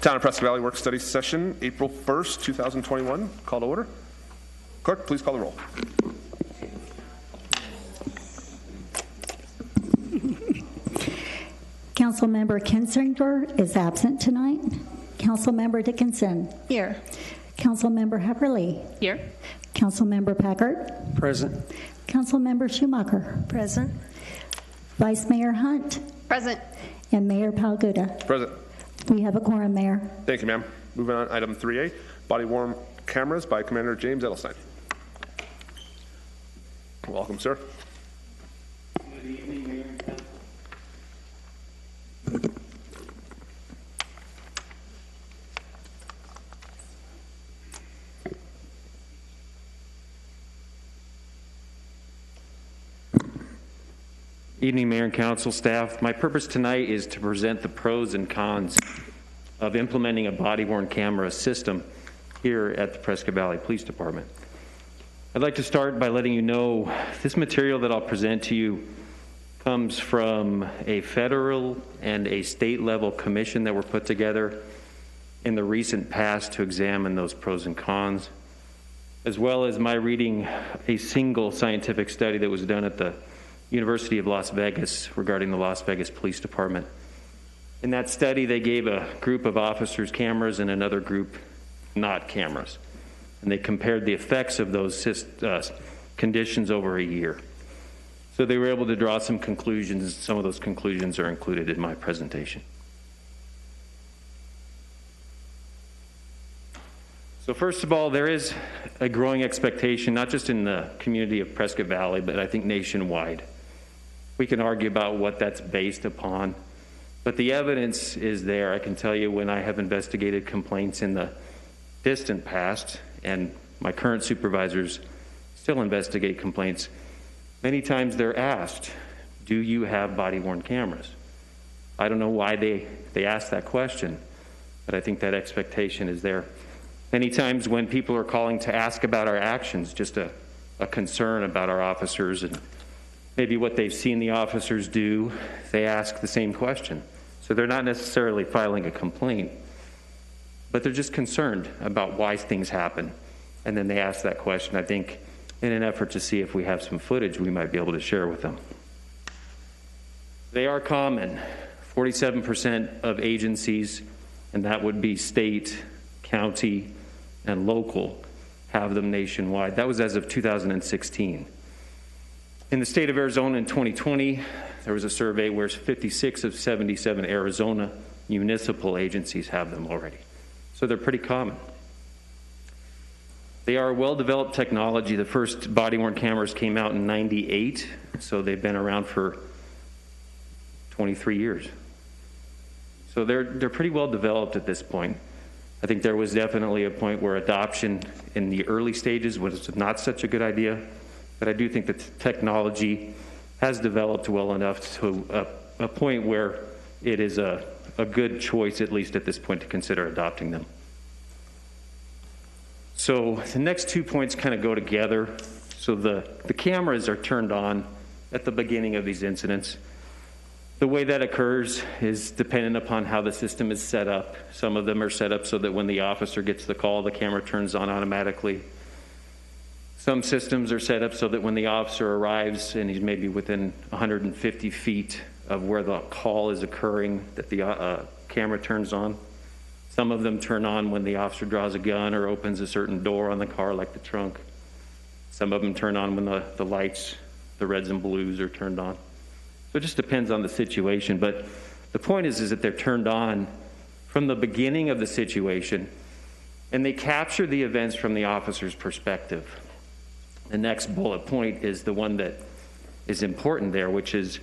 Town of Prescott Valley Work Study Session, April 1st, 2021. Call to order. Clerk, please call the roll. Councilmember Kinsinger is absent tonight. Councilmember Dickinson. Here. Councilmember Hepperly. Here. Councilmember Packard. Present. Councilmember Schumacher. Present. Vice Mayor Hunt. Present. And Mayor Palguda. Present. We have a quorum, Mayor. Thank you, ma'am. Moving on, item 3A, body-worn cameras by Commander James Edelstein. Welcome, sir. Good evening, Mayor. Evening, Mayor and Council staff. My purpose tonight is to present the pros and cons of implementing a body-worn camera system here at the Prescott Valley Police Department. I'd like to start by letting you know this material that I'll present to you comes from a federal and a state level commission that were put together in the recent past to examine those pros and cons, as well as my reading a single scientific study that was done at the University of Las Vegas regarding the Las Vegas Police Department. In that study, they gave a group of officers cameras and another group not cameras. And they compared the effects of those conditions over a year. So they were able to draw some conclusions. Some of those conclusions are included in my presentation. So first of all, there is a growing expectation, not just in the community of Prescott Valley, but I think nationwide. We can argue about what that's based upon, but the evidence is there. I can tell you when I have investigated complaints in the distant past, and my current supervisors still investigate complaints, many times they're asked, do you have body-worn cameras? I don't know why they ask that question, but I think that expectation is there. Many times when people are calling to ask about our actions, just a concern about our officers and maybe what they've seen the officers do, they ask the same question. So they're not necessarily filing a complaint, but they're just concerned about why things happen. And then they ask that question, I think, in an effort to see if we have some footage we might be able to share with them. They are common. 47% of agencies, and that would be state, county, and local, have them nationwide. That was as of 2016. In the state of Arizona in 2020, there was a survey where 56 of 77 Arizona municipal agencies have them already. So they're pretty common. They are a well-developed technology. The first body-worn cameras came out in '98, so they've been around for 23 years. So they're pretty well developed at this point. I think there was definitely a point where adoption in the early stages was not such a good idea, but I do think that technology has developed well enough to a point where it is a good choice, at least at this point, to consider adopting them. So the next 2 points kind of go together. So the cameras are turned on at the beginning of these incidents. The way that occurs is dependent upon how the system is set up. Some of them are set up so that when the officer gets the call, the camera turns on automatically. Some systems are set up so that when the officer arrives and he's maybe within 150 feet of where the call is occurring, that the camera turns on. Some of them turn on when the officer draws a gun or opens a certain door on the car, like the trunk. Some of them turn on when the lights, the reds and blues, are turned on. So it just depends on the situation. But the point is that they're turned on from the beginning of the situation, and they capture the events from the officer's perspective. The next bullet point is the one that is important there, which is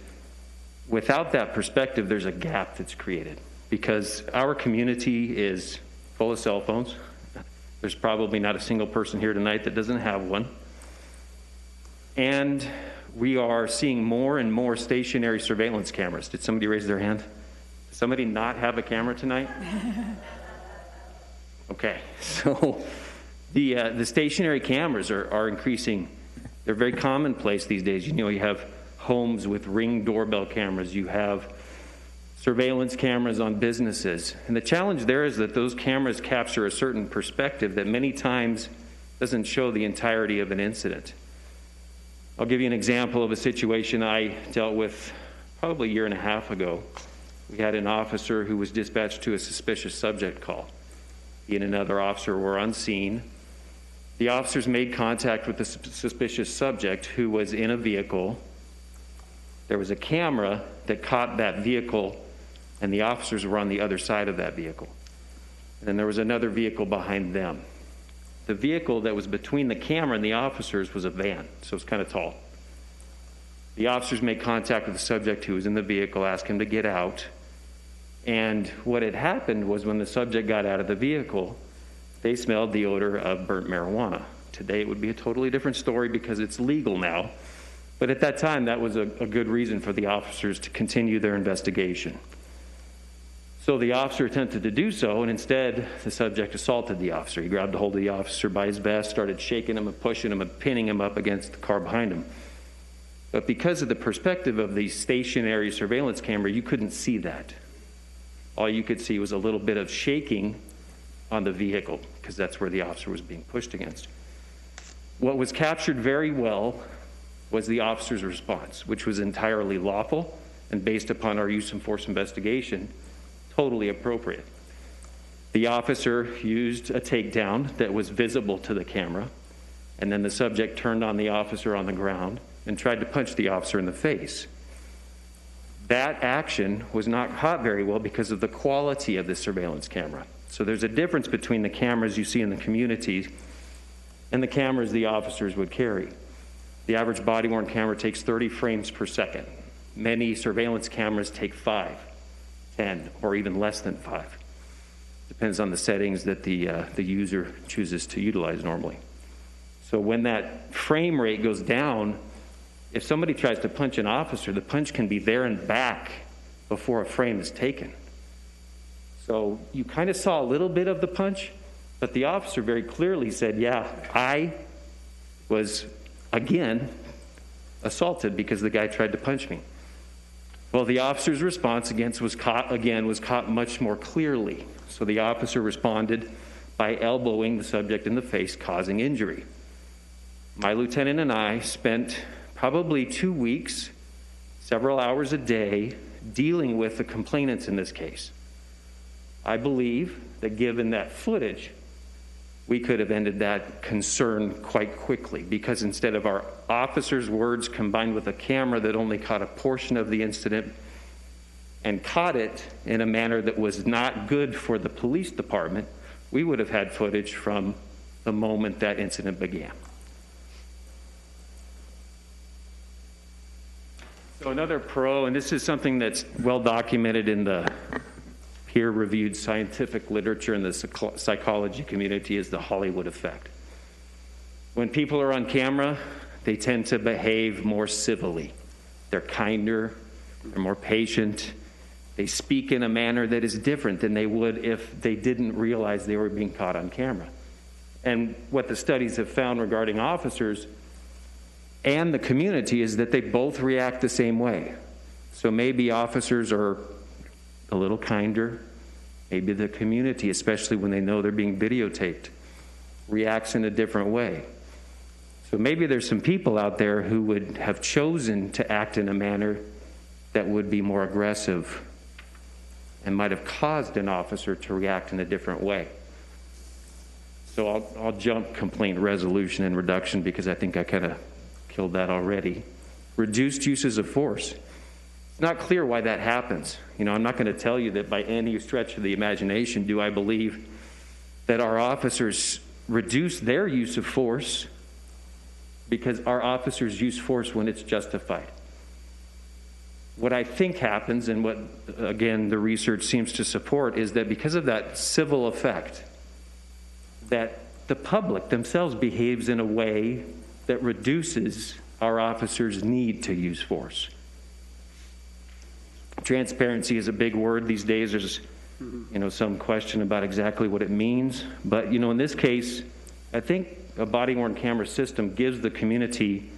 without that perspective, there's a gap that's created because our community is full of cell phones. There's probably not a single person here tonight that doesn't have one. And we are seeing more and more stationary surveillance cameras. Did somebody raise their hand? Does somebody not have a camera tonight? Okay, so the stationary cameras are increasing. They're very commonplace these days. You know, you have homes with Ring doorbell cameras. You have surveillance cameras on businesses. And the challenge there is that those cameras capture a certain perspective that many times doesn't show the entirety of an incident. I'll give you an example of a situation I dealt with probably a year and a half ago. We had an officer who was dispatched to a suspicious subject call. He and another officer were on scene. The officers made contact with the suspicious subject who was in a vehicle. There was a camera that caught that vehicle, and the officers were on the other side of that vehicle. And then there was another vehicle behind them. The vehicle that was between the camera and the officers was a van, so it's kind of tall. The officers made contact with the subject who was in the vehicle, asked him to get out. And what had happened was when the subject got out of the vehicle, they smelled the odor of burnt marijuana. Today it would be a totally different story because it's legal now. But at that time, that was a good reason for the officers to continue their investigation. So the officer attempted to do so, and instead, the subject assaulted the officer. He grabbed a hold of the officer by his vest, started shaking him and pushing him and pinning him up against the car behind him. But because of the perspective of the stationary surveillance camera, you couldn't see that. All you could see was a little bit of shaking on the vehicle, because that's where the officer was being pushed against. What was captured very well was the officer's response, which was entirely lawful and based upon our use of force investigation, totally appropriate. The officer used a takedown that was visible to the camera, and then the subject turned on the officer on the ground and tried to punch the officer in the face. That action was not caught very well because of the quality of the surveillance camera. So there's a difference between the cameras you see in the community and the cameras the officers would carry. The average body-worn camera takes 30 frames per second. Many surveillance cameras take 5, 10, or even less than 5. Depends on the settings that the user chooses to utilize normally. So when that frame rate goes down, if somebody tries to punch an officer, the punch can be there and back before a frame is taken. So you kind of saw a little bit of the punch, but the officer very clearly said, yeah, I was, again, assaulted because the guy tried to punch me. Well, the officer's response was caught much more clearly. So the officer responded by elbowing the subject in the face, causing injury. My lieutenant and I spent probably 2 weeks, several hours a day, dealing with the complainants in this case. I believe that given that footage, we could have ended that concern quite quickly, because instead of our officers' words combined with a camera that only caught a portion of the incident and caught it in a manner that was not good for the police department, we would have had footage from the moment that incident began. So another pro, and this is something that's well documented in the peer-reviewed scientific literature in the psychology community, is the Hollywood effect. When people are on camera, they tend to behave more civilly. They're kinder, they're more patient. They speak in a manner that is different than they would if they didn't realize they were being caught on camera. And what the studies have found regarding officers and the community is that they both react the same way. So maybe officers are a little kinder. Maybe the community, especially when they know they're being videotaped, reacts in a different way. So maybe there's some people out there who would have chosen to act in a manner that would be more aggressive and might have caused an officer to react in a different way. So I'll jump complaint resolution and reduction because I think I kind of killed that already. Reduced uses of force. It's not clear why that happens. I'm not going to tell you that by any stretch of the imagination do I believe that our officers reduce their use of force, because our officers use force when it's justified. What I think happens, and what, again, the research seems to support, is that because of that civil effect, that the public themselves behaves in a way that reduces our officers' need to use force. Transparency is a big word these days. There's, some question about exactly what it means. But, in this case, I think a body-worn camera system gives the community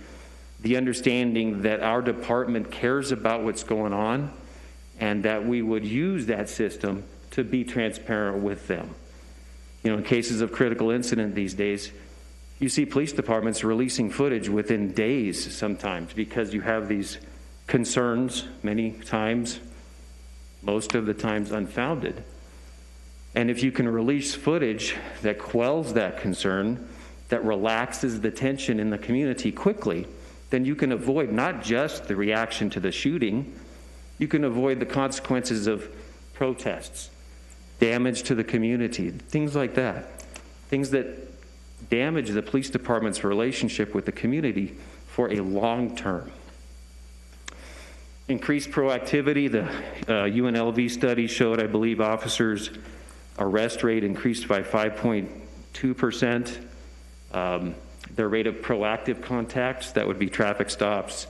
the understanding that our department cares about what's going on and that we would use that system to be transparent with them. You know, in cases of critical incident these days, you see police departments releasing footage within days sometimes because you have these concerns, many times, most of the times unfounded. And if you can release footage that quells that concern, that relaxes the tension in the community quickly, then you can avoid not just the reaction to the shooting, you can avoid the consequences of protests, damage to the community, things like that. Things that damage the police department's relationship with the community for a long term. Increased proactivity, the UNLV study showed, I believe, officers' arrest rate increased by 5.2%. Their rate of proactive contacts, that would be traffic stops,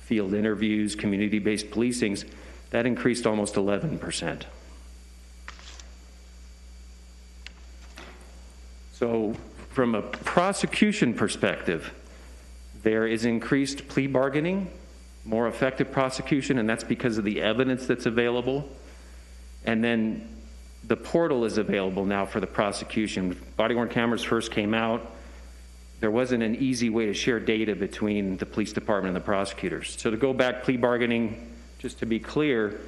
field interviews, community-based policings, that increased almost 11%. So from a prosecution perspective, there is increased plea bargaining, more effective prosecution, and that's because of the evidence that's available. And then the portal is available now for the prosecution. Body-worn cameras first came out. There wasn't an easy way to share data between the police department and the prosecutors. So to go back, plea bargaining, just to be clear,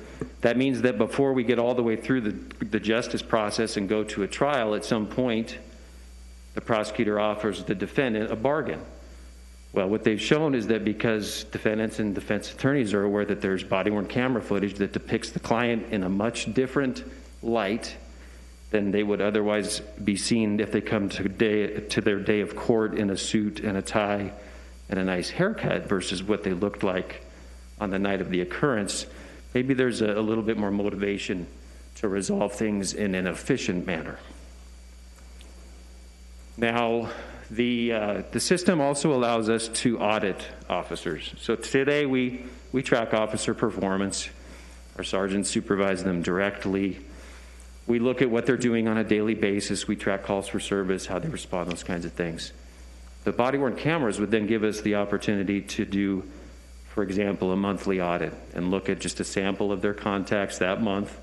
that means that before we get all the way through the justice process and go to a trial, at some point, the prosecutor offers the defendant a bargain. Well, what they've shown is that because defendants and defense attorneys are aware that there's body-worn camera footage that depicts the client in a much different light than they would otherwise be seen if they come to their day of court in a suit and a tie and a nice haircut versus what they looked like on the night of the occurrence, maybe there's a little bit more motivation to resolve things in an efficient manner. Now, the system also allows us to audit officers. So today we track officer performance. Our sergeants supervise them directly. We look at what they're doing on a daily basis. We track calls for service, how they respond, those kinds of things. The body-worn cameras would then give us the opportunity to do, for example, a monthly audit and look at just a sample of their contacts that month,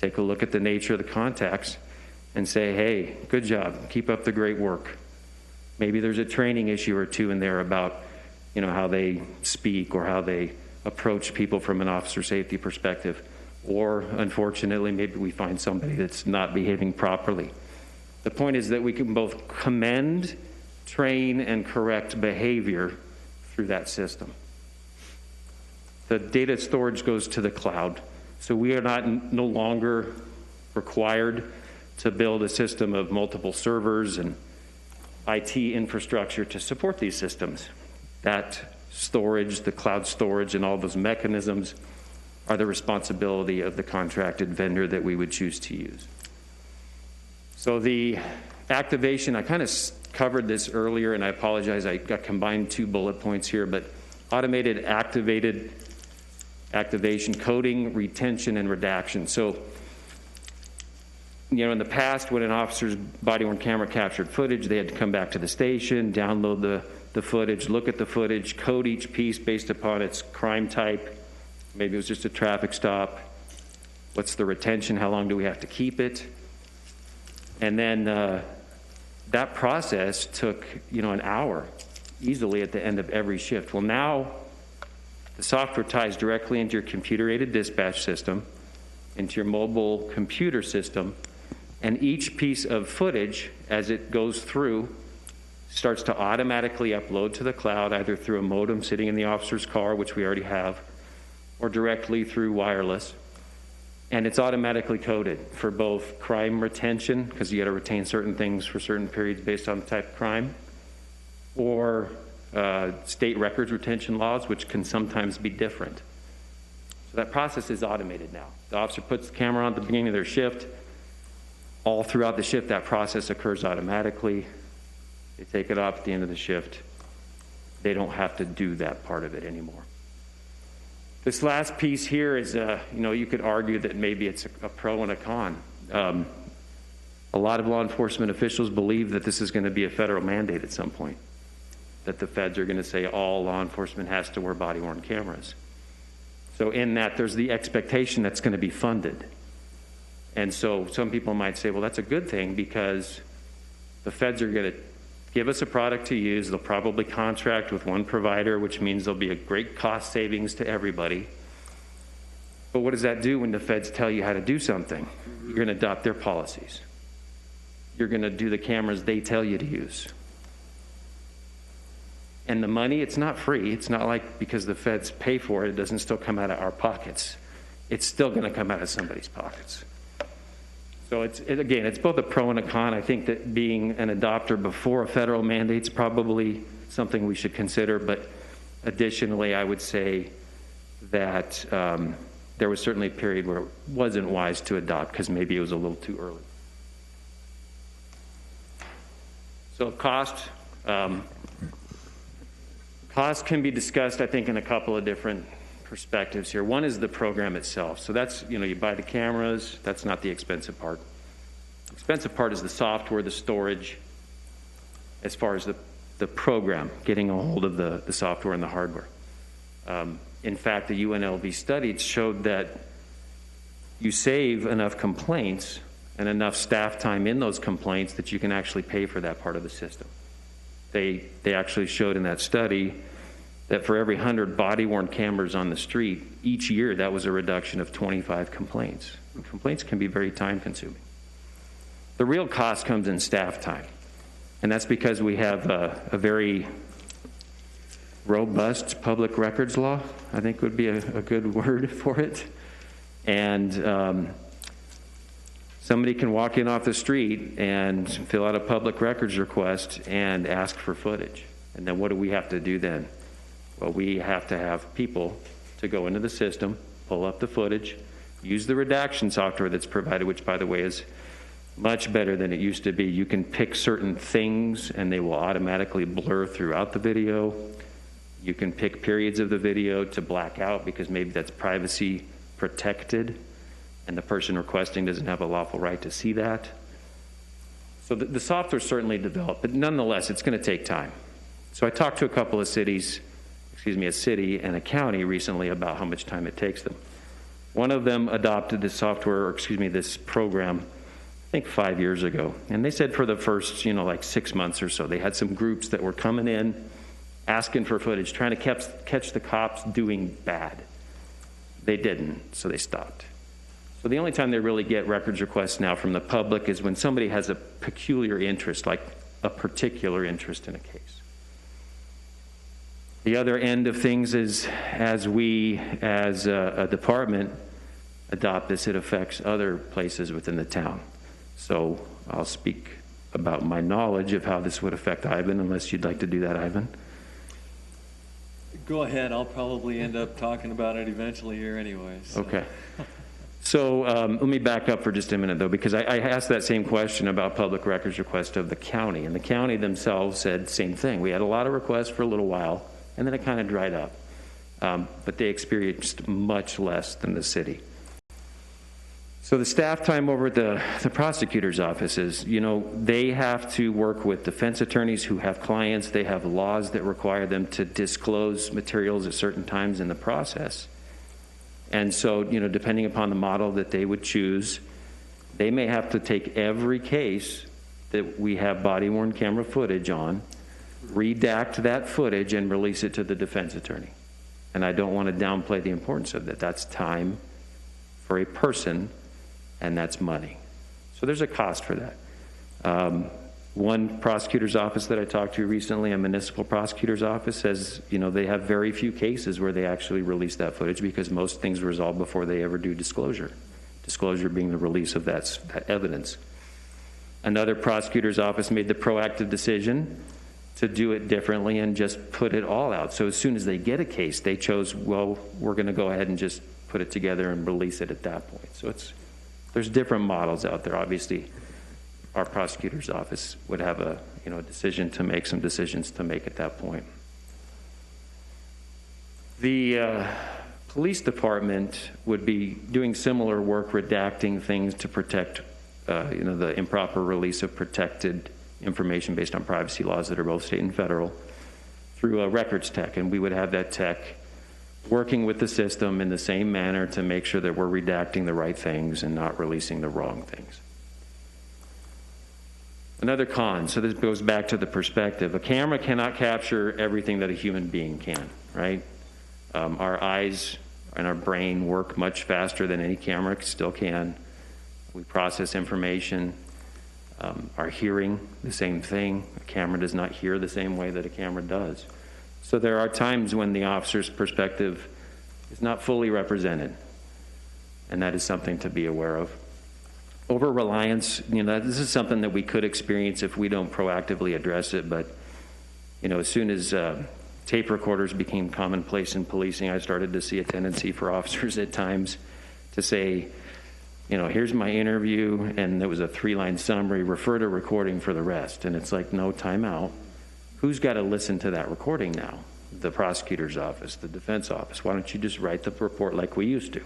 take a look at the nature of the contacts, and say, hey, good job, keep up the great work. Maybe there's a training issue or two in there about, you know, how they speak or how they approach people from an officer safety perspective. Or, unfortunately, maybe we find somebody that's not behaving properly. The point is that we can both commend, train, and correct behavior through that system. The data storage goes to the cloud, so we are no longer required to build a system of multiple servers and IT infrastructure to support these systems. That storage, the cloud storage, and all those mechanisms are the responsibility of the contracted vendor that we would choose to use. So the activation, I kind of covered this earlier, and I apologize, I got combined 2 bullet points here, but automated activation, coding, retention, and redaction. So, you know, in the past, when an officer's body-worn camera captured footage, they had to come back to the station, download the footage, look at the footage, code each piece based upon its crime type. Maybe it was just a traffic stop. What's the retention? How long do we have to keep it? And then that process took, you know, an hour easily at the end of every shift. Well, now the software ties directly into your computer-aided dispatch system, into your mobile computer system, and each piece of footage, as it goes through, starts to automatically upload to the cloud, either through a modem sitting in the officer's car, which we already have, or directly through wireless. And it's automatically coded for both crime retention, because you got to retain certain things for certain periods based on the type of crime, or state records retention laws, which can sometimes be different. So that process is automated now. The officer puts the camera on at the beginning of their shift. All throughout the shift, that process occurs automatically. They take it off at the end of the shift. They don't have to do that part of it anymore. This last piece here is, you know, you could argue that maybe it's a pro and a con. A lot of law enforcement officials believe that this is going to be a federal mandate at some point, that the feds are going to say all law enforcement has to wear body-worn cameras. So in that, there's the expectation that's going to be funded. And so some people might say, well, that's a good thing because the feds are going to give us a product to use. They'll probably contract with one provider, which means there'll be a great cost savings to everybody. But what does that do when the feds tell you how to do something? You're going to adopt their policies. You're going to do the cameras they tell you to use. And the money, it's not free. It's not like because the feds pay for it, it doesn't still come out of our pockets. It's still going to come out of somebody's pockets. So again, it's both a pro and a con. I think that being an adopter before a federal mandate's probably something we should consider. But additionally, I would say that there was certainly a period where it wasn't wise to adopt because maybe it was a little too early. So cost. Cost can be discussed, I think, in a couple of different perspectives here. One is the program itself. So that's, you buy the cameras. That's not the expensive part. The expensive part is the software, the storage, as far as the program, getting a hold of the software and the hardware. In fact, the UNLV studies showed that you save enough complaints and enough staff time in those complaints that you can actually pay for that part of the system. They actually showed in that study that for every 100 body-worn cameras on the street, each year that was a reduction of 25 complaints. And complaints can be very time-consuming. The real cost comes in staff time, and that's because we have a very robust public records law, I think would be a good word for it. And somebody can walk in off the street and fill out a public records request and ask for footage. And then what do we have to do then? Well, we have to have people to go into the system, pull up the footage, use the redaction software that's provided, which, by the way, is much better than it used to be. You can pick certain things and they will automatically blur throughout the video. You can pick periods of the video to black out because maybe that's privacy protected and the person requesting doesn't have a lawful right to see that. So the software is certainly developed, but nonetheless, it's going to take time. So I talked to a couple of cities, a city and a county recently about how much time it takes them. One of them adopted this software, this program, I think 5 years ago. And they said for the first, 6 months or so, they had some groups that were coming in, asking for footage, trying to catch the cops doing bad. They didn't, so they stopped. So the only time they really get records requests now from the public is when somebody has a peculiar interest, like a particular interest in a case. The other end of things is as we, as a department, adopt this, it affects other places within the town. So I'll speak about my knowledge of how this would affect Ivan, unless you'd like to do that, Ivan. Go ahead. I'll probably end up talking about it eventually here anyway. So. Okay. So let me back up for just a minute, though, because I asked that same question about public records request of the county, and the county themselves said same thing. We had a lot of requests for a little while, and then it kind of dried up. But they experienced much less than the city. So the staff time over at the prosecutor's offices, they have to work with defense attorneys who have clients. They have laws that require them to disclose materials at certain times in the process. And so, depending upon the model that they would choose, they may have to take every case that we have body-worn camera footage on, redact that footage, and release it to the defense attorney. And I don't want to downplay the importance of that. That's time for a person, and that's money. So there's a cost for that. One prosecutor's office that I talked to recently, a municipal prosecutor's office, says, they have very few cases where they actually release that footage because most things resolve before they ever do disclosure. Disclosure being the release of that evidence. Another prosecutor's office made the proactive decision to do it differently and just put it all out. So as soon as they get a case, they chose, well, we're going to go ahead and just put it together and release it at that point. So there's different models out there. Obviously, our prosecutor's office would have a decisions to make at that point. The police department would be doing similar work, redacting things to protect the improper release of protected information based on privacy laws that are both state and federal through a records tech, and we would have that tech working with the system in the same manner to make sure that we're redacting the right things and not releasing the wrong things. Another con, so this goes back to the perspective. A camera cannot capture everything that a human being can, right? Our eyes and our brain work much faster than any camera still can. We process information. Our hearing, the same thing. A camera does not hear the same way that a camera does. So there are times when the officer's perspective is not fully represented, and that is something to be aware of. Over-reliance, this is something that we could experience if we don't proactively address it, but, as soon as tape recorders became commonplace in policing, I started to see a tendency for officers at times to say, here's my interview, and there was a 3-line summary, refer to recording for the rest. And it's like, no, time out. Who's got to listen to that recording now? The prosecutor's office, the defense office. Why don't you just write the report like we used to?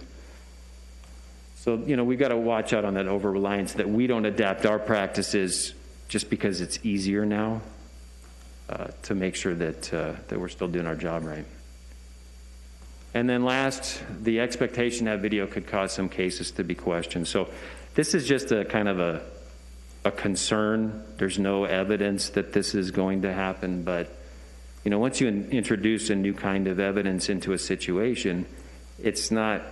So, we've got to watch out on that over-reliance, that we don't adapt our practices just because it's easier now, to make sure that we're still doing our job right. And then last, the expectation that video could cause some cases to be questioned. So this is just a kind of a concern. There's no evidence that this is going to happen, but once you introduce a new kind of evidence into a situation, it's not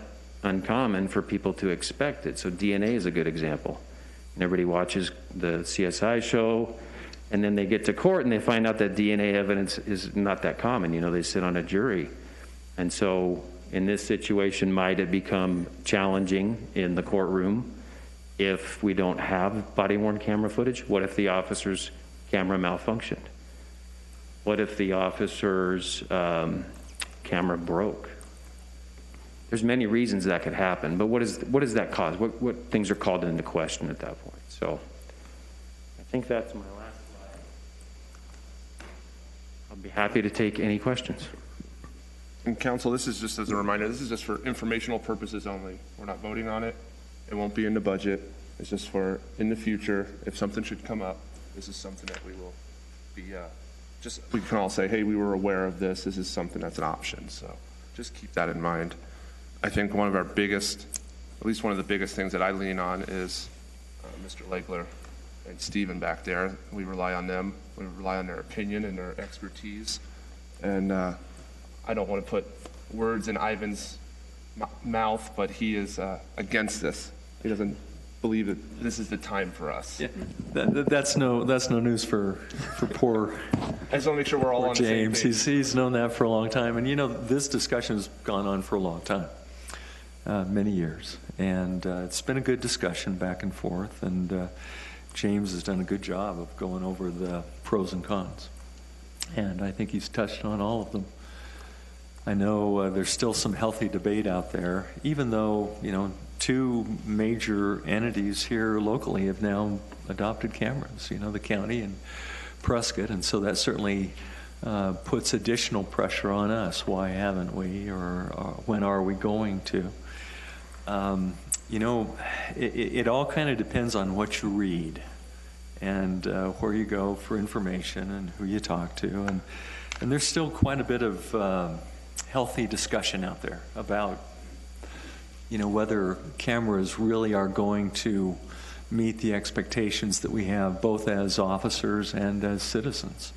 uncommon for people to expect it. So DNA is a good example. And everybody watches the CSI show, and then they get to court and they find out that DNA evidence is not that common. They sit on a jury. And so in this situation, might it become challenging in the courtroom if we don't have body-worn camera footage? What if the officer's camera malfunctioned? What if the officer's camera broke? There's many reasons that could happen, but what does that cause? What things are called into question at that point? So I think that's my last slide. I'll be happy to take any questions. And council, this is just as a reminder, this is just for informational purposes only. We're not voting on it. It won't be in the budget. It's just for in the future, if something should come up, this is something that we will be, we can all say, hey, we were aware of this. This is something that's an option. So just keep that in mind. I think one of our biggest, at least one of the biggest things that I lean on is Mr. Legler and Stephen back there. We rely on them. We rely on their opinion and their expertise. And I don't want to put words in Ivan's mouth, but he is against this. He doesn't believe that this is the time for us. Yeah, that's no news for poor. I just want to make sure we're all on the same James. page. He's known that for a long time, and this discussion has gone on for a long time, many years, and it's been a good discussion back and forth. And James has done a good job of going over the pros and cons, and I think he's touched on all of them. I know there's still some healthy debate out there, even though, two major entities here locally have now adopted cameras, the county and Prescott, and so that certainly puts additional pressure on us. Why haven't we, or when are we going to? It all kind of depends on what you read and where you go for information and who you talk to, and there's still quite a bit of healthy discussion out there about whether cameras really are going to meet the expectations that we have both as officers and as citizens.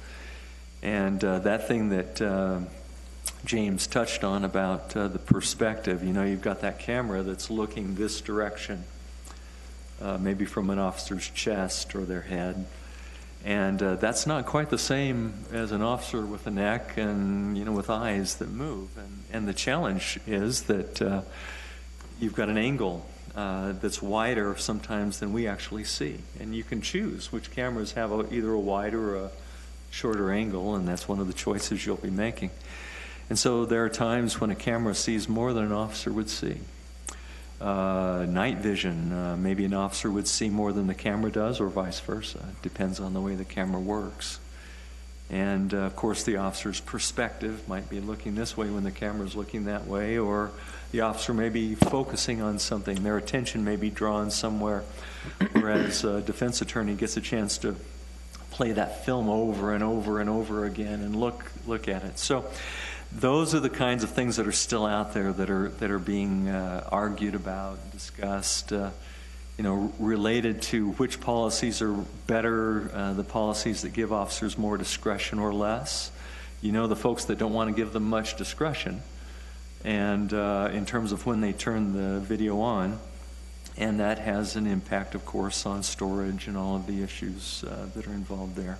And that thing that James touched on about the perspective, you've got that camera that's looking this direction, maybe from an officer's chest or their head. And that's not quite the same as an officer with a neck and, with eyes that move. And the challenge is that you've got an angle that's wider sometimes than we actually see. And you can choose which cameras have either a wider or a shorter angle, and that's one of the choices you'll be making. And so there are times when a camera sees more than an officer would see. Night vision, maybe an officer would see more than the camera does, or vice versa. It depends on the way the camera works. And of course, the officer's perspective might be looking this way when the camera's looking that way, or the officer may be focusing on something. Their attention may be drawn somewhere, whereas a defense attorney gets a chance to play that film over and over and over again and look at it. So those are the kinds of things that are still out there that are being argued about, discussed, related to which policies are better, the policies that give officers more discretion or less. The folks that don't want to give them much discretion, and in terms of when they turn the video on, and that has an impact, of course, on storage and all of the issues that are involved there.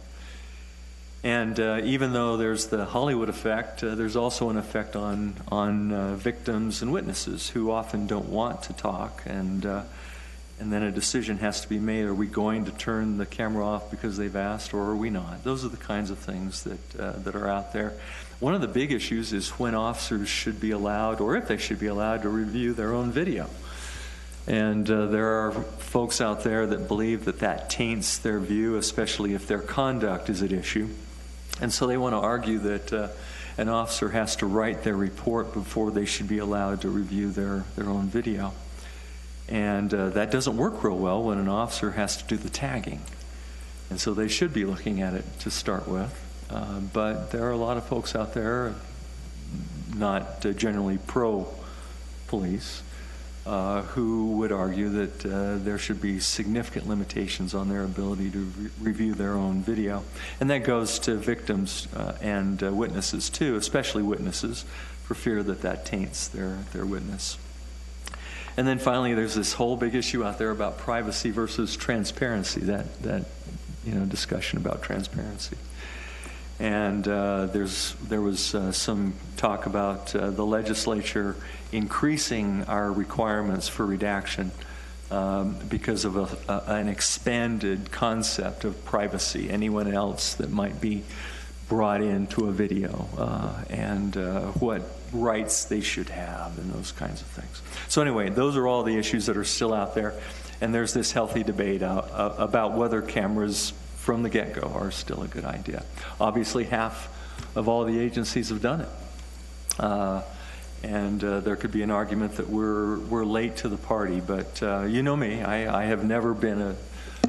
And even though there's the Hollywood effect, there's also an effect on victims and witnesses who often don't want to talk, and then a decision has to be made. Are we going to turn the camera off because they've asked, or are we not? Those are the kinds of things that are out there. One of the big issues is when officers should be allowed, or if they should be allowed, to review their own video. And there are folks out there that believe that taints their view, especially if their conduct is at issue. And so they want to argue that an officer has to write their report before they should be allowed to review their own video. And that doesn't work real well when an officer has to do the tagging. And so they should be looking at it to start with. But there are a lot of folks out there, not generally pro-police, who would argue that there should be significant limitations on their ability to review their own video. And that goes to victims and witnesses too, especially witnesses, for fear that taints their witness. And then finally, there's this whole big issue out there about privacy versus transparency, that discussion about transparency. And there was some talk about the legislature increasing our requirements for redaction because of an expanded concept of privacy. Anyone else that might be brought into a video and what rights they should have and those kinds of things. So anyway, those are all the issues that are still out there. And there's this healthy debate about whether cameras from the get-go are still a good idea. Obviously, half of all the agencies have done it. And there could be an argument that we're late to the party, but you know me, I have never been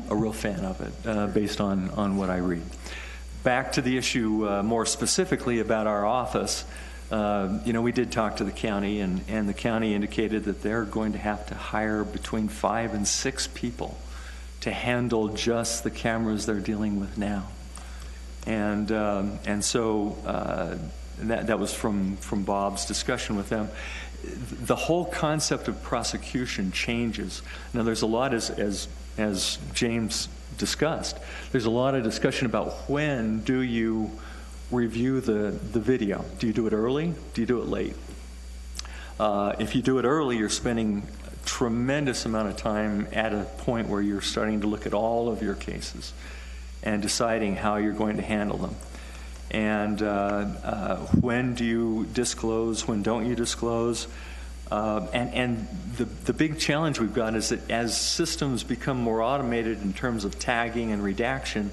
a real fan of it based on what I read. Back to the issue more specifically about our office, we did talk to the county, and the county indicated that they're going to have to hire between 5 and 6 people to handle just the cameras they're dealing with now. And so that was from Bob's discussion with them. The whole concept of prosecution changes. Now, there's a lot, as James discussed, there's a lot of discussion about when do you review the video. Do you do it early? Do you do it late? If you do it early, you're spending a tremendous amount of time at a point where you're starting to look at all of your cases and deciding how you're going to handle them. And when do you disclose? When don't you disclose? And the big challenge we've got is that as systems become more automated in terms of tagging and redaction,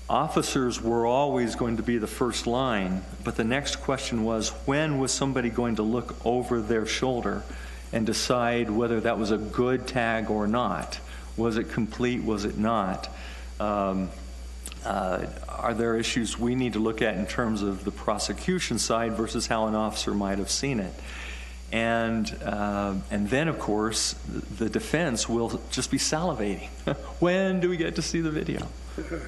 officers were always going to be the first line, but the next question was, when was somebody going to look over their shoulder and decide whether that was a good tag or not? Was it complete? Was it not? Are there issues we need to look at in terms of the prosecution side versus how an officer might have seen it? And then, of course, the defense will just be salivating. When do we get to see the video?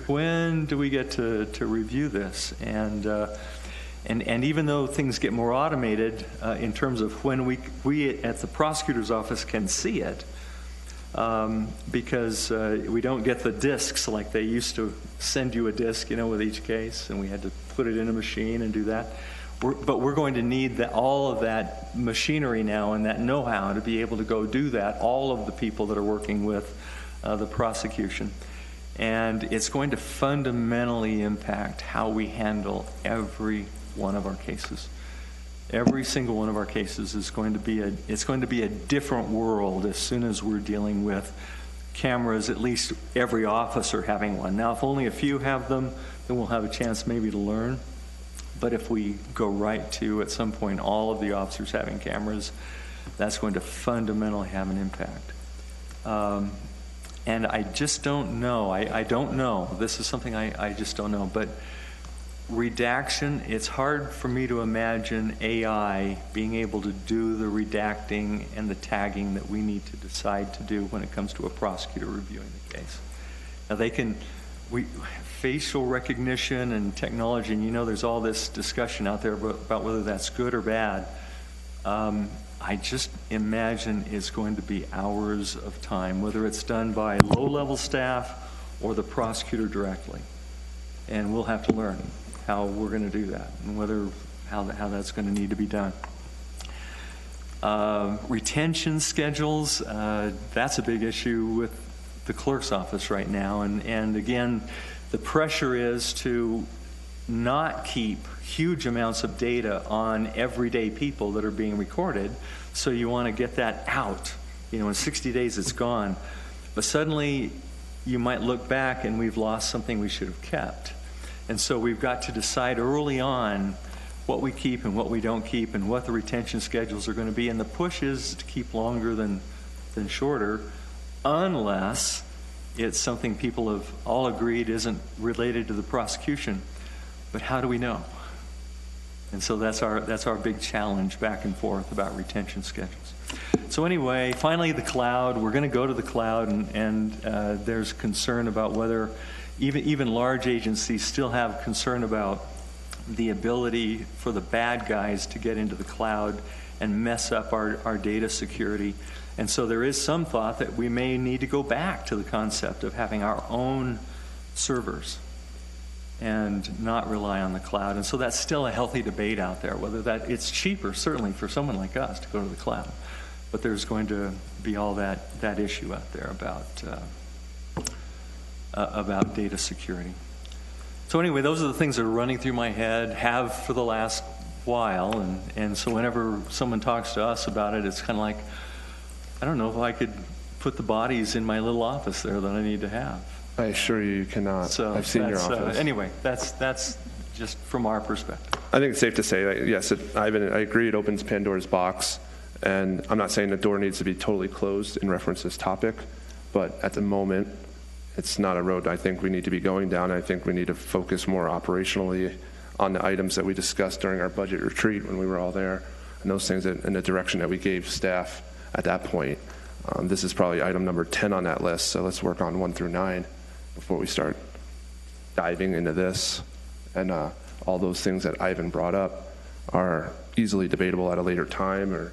When do we get to review this? And even though things get more automated in terms of when we at the prosecutor's office can see it, because we don't get the discs like they used to send you a disc, with each case, and we had to put it in a machine and do that. But we're going to need all of that machinery now and that know-how to be able to go do that, all of the people that are working with the prosecution. And it's going to fundamentally impact how we handle every one of our cases. Every single one of our cases is going to be a different world as soon as we're dealing with cameras, at least every officer having one. Now, if only a few have them, then we'll have a chance maybe to learn. But if we go right to, at some point, all of the officers having cameras, that's going to fundamentally have an impact. And I just don't know. I don't know. This is something I just don't know. But redaction, it's hard for me to imagine AI being able to do the redacting and the tagging that we need to decide to do when it comes to a prosecutor reviewing the case. Now facial recognition and technology, and there's all this discussion out there about whether that's good or bad. I just imagine it's going to be hours of time, whether it's done by low-level staff or the prosecutor directly. And we'll have to learn how we're going to do that and how that's going to need to be done. Retention schedules, that's a big issue with the clerk's office right now. And again, the pressure is to not keep huge amounts of data on everyday people that are being recorded. So you want to get that out. In 60 days it's gone. But suddenly you might look back and we've lost something we should have kept. And so we've got to decide early on what we keep and what we don't keep and what the retention schedules are going to be. And the push is to keep longer than shorter, unless it's something people have all agreed isn't related to the prosecution. But how do we know? And so that's our big challenge back and forth about retention schedules. So anyway, finally the cloud. We're going to go to the cloud, and there's concern about whether even large agencies still have concern about the ability for the bad guys to get into the cloud and mess up our data security. And so there is some thought that we may need to go back to the concept of having our own servers and not rely on the cloud. And so that's still a healthy debate out there, whether it's cheaper, certainly for someone like us, to go to the cloud. But there's going to be all that issue out there about data security. So anyway, those are the things that are running through my head, have for the last while. And so whenever someone talks to us about it, it's kind of like, I don't know if I could put the bodies in my little office there that I need to have. I assure you cannot. So I've seen your office. Anyway, that's just from our perspective. I think it's safe to say that, yes, I agree it opens Pandora's box. And I'm not saying the door needs to be totally closed in reference to this topic, but at the moment, it's not a road I think we need to be going down. I think we need to focus more operationally on the items that we discussed during our budget retreat when we were all there, and those things in the direction that we gave staff at that point. This is probably item number 10 on that list, so let's work on 1 through 9 before we start diving into this. And all those things that Ivan brought up are easily debatable at a later time or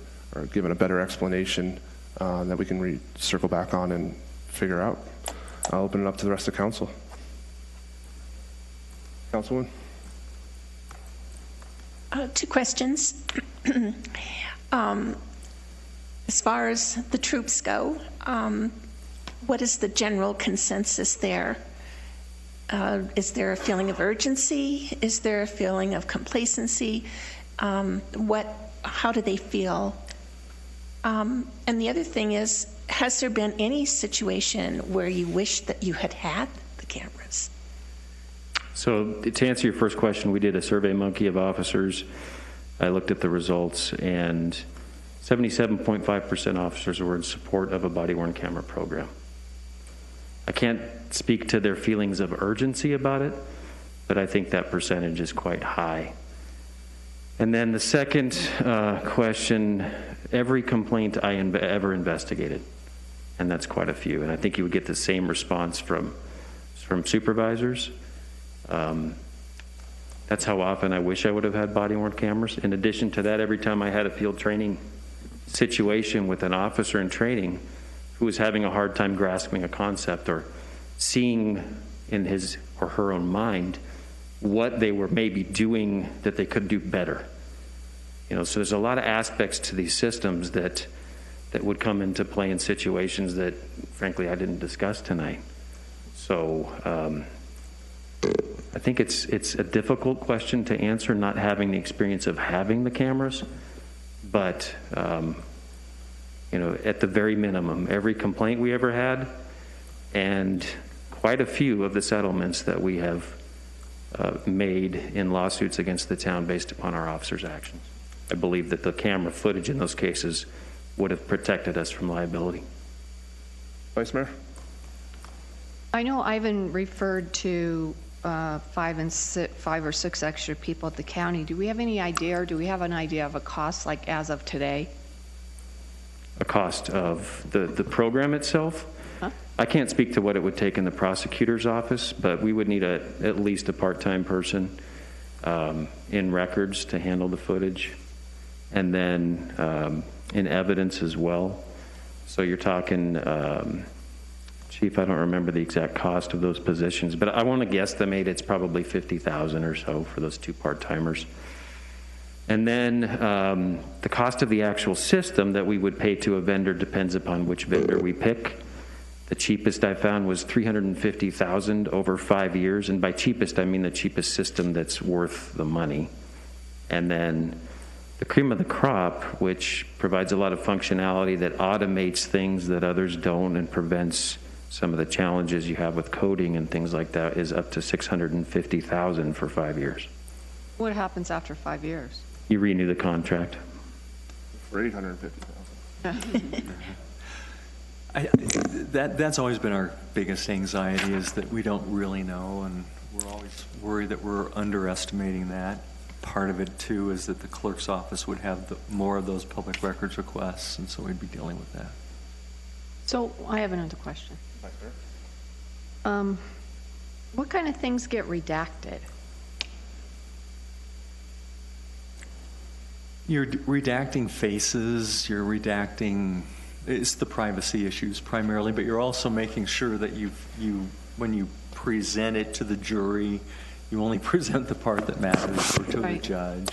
given a better explanation that we can circle back on and figure out. I'll open it up to the rest of council. Councilwoman? 2 questions. As far as the troops go, what is the general consensus there? Is there a feeling of urgency? Is there a feeling of complacency? How do they feel? And the other thing is, has there been any situation where you wish that you had the cameras? So to answer your first question, we did a survey monkey of officers. I looked at the results, and 77.5% officers were in support of a body-worn camera program. I can't speak to their feelings of urgency about it, but I think that percentage is quite high. And then the second question, every complaint I ever investigated, and that's quite a few, and I think you would get the same response from supervisors. That's how often I wish I would have had body-worn cameras. In addition to that, every time I had a field training situation with an officer in training who was having a hard time grasping a concept or seeing in his or her own mind what they were maybe doing that they could do better. So there's a lot of aspects to these systems that would come into play in situations that, frankly, I didn't discuss tonight. So I think it's a difficult question to answer, not having the experience of having the cameras. But, at the very minimum, every complaint we ever had and quite a few of the settlements that we have made in lawsuits against the town based upon our officers' actions. I believe that the camera footage in those cases would have protected us from liability. Vice Mayor? I know Ivan referred to 5 or 6 extra people at the county, do we have any idea, or do we have an idea of a cost, like as of today? A cost of the program itself? Huh? I can't speak to what it would take in the prosecutor's office, but we would need at least a part-time person in records to handle the footage, and then in evidence as well. So you're talking, Chief, I don't remember the exact cost of those positions, but I want to guesstimate it's probably $50,000 or so for those 2 part-timers. And then the cost of the actual system that we would pay to a vendor depends upon which vendor we pick. The cheapest I found was $350,000 over 5 years, and by cheapest I mean the cheapest system that's worth the money. And then the cream of the crop, which provides a lot of functionality that automates things that others don't and prevents some of the challenges you have with coding and things like that, is up to $650,000 for 5 years. What happens after 5 years? You renew the contract. For $850,000. That's always been our biggest anxiety, is that we don't really know, and we're always worried that we're underestimating that. Part of it, too, is that the clerk's office would have more of those public records requests, and so we'd be dealing with that. So I have another question. Vice Mayor? What kind of things get redacted? You're redacting faces, you're redacting, it's the privacy issues primarily, but you're also making sure that when you present it to the jury, you only present the part that matters, or to the judge.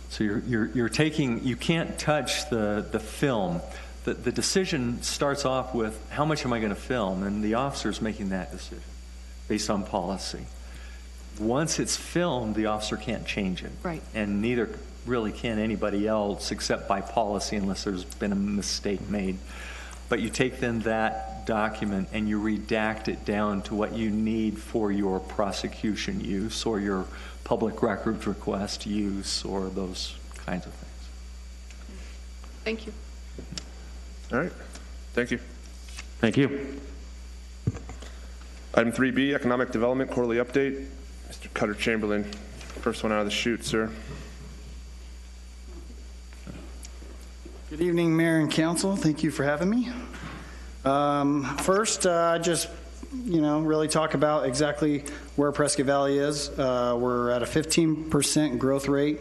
So you're taking, you can't touch the film. The decision starts off with, how much am I going to film? And the officer's making that decision based on policy. Once it's filmed, the officer can't change it. Right. And neither really can anybody else, except by policy, unless there's been a mistake made. But you take then that document and you redact it down to what you need for your prosecution use or your public records request use or those kinds of things. Thank you. All right. Thank you. Thank you. Item 3B, Economic Development Quarterly Update. Mr. Cutter Chamberlain, first one out of the chute, sir. Good evening, Mayor and Council. Thank you for having me. First, just, really talk about exactly where Prescott Valley is. We're at a 15% growth rate.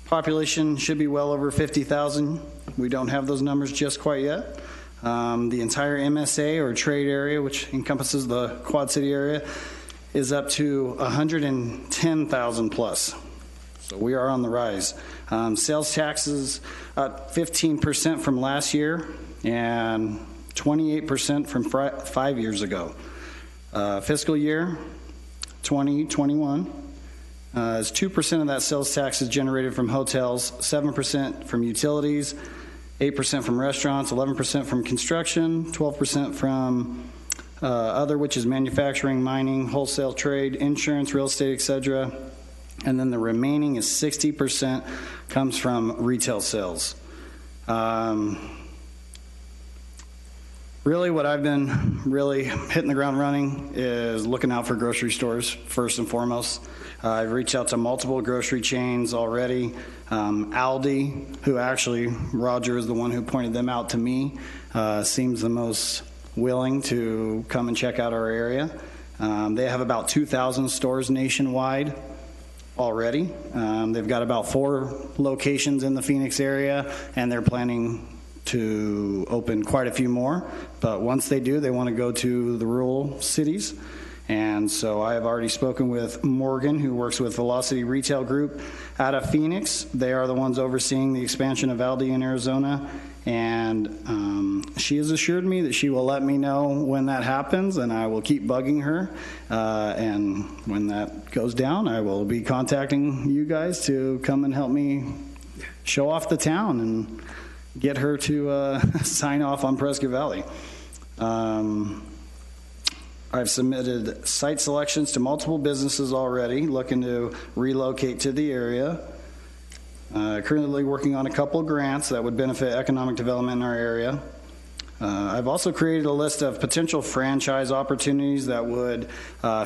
Population should be well over 50,000. We don't have those numbers just quite yet. The entire MSA, or trade area, which encompasses the Quad City area, is up to 110,000 plus. So we are on the rise. Sales taxes up 15% from last year and 28% from 5 years ago. Fiscal year 2021 is 2% of that sales tax is generated from hotels, 7% from utilities, 8% from restaurants, 11% from construction, 12% from other, which is manufacturing, mining, wholesale trade, insurance, real estate, etc. And then the remaining is 60% comes from retail sales. Really what I've been hitting the ground running is looking out for grocery stores first and foremost. I've reached out to multiple grocery chains already. Aldi, who actually, Roger is the one who pointed them out to me, seems the most willing to come and check out our area. They have about 2,000 stores nationwide already. They've got about 4 locations in the Phoenix area, and they're planning to open quite a few more. But once they do, they want to go to the rural cities. And so I have already spoken with Morgan, who works with Velocity Retail Group out of Phoenix. They are the ones overseeing the expansion of Aldi in Arizona. And she has assured me that she will let me know when that happens, and I will keep bugging her. And when that goes down, I will be contacting you guys to come and help me show off the town and get her to sign off on Prescott Valley. I've submitted site selections to multiple businesses already looking to relocate to the area. Currently working on a couple of grants that would benefit economic development in our area. I've also created a list of potential franchise opportunities that would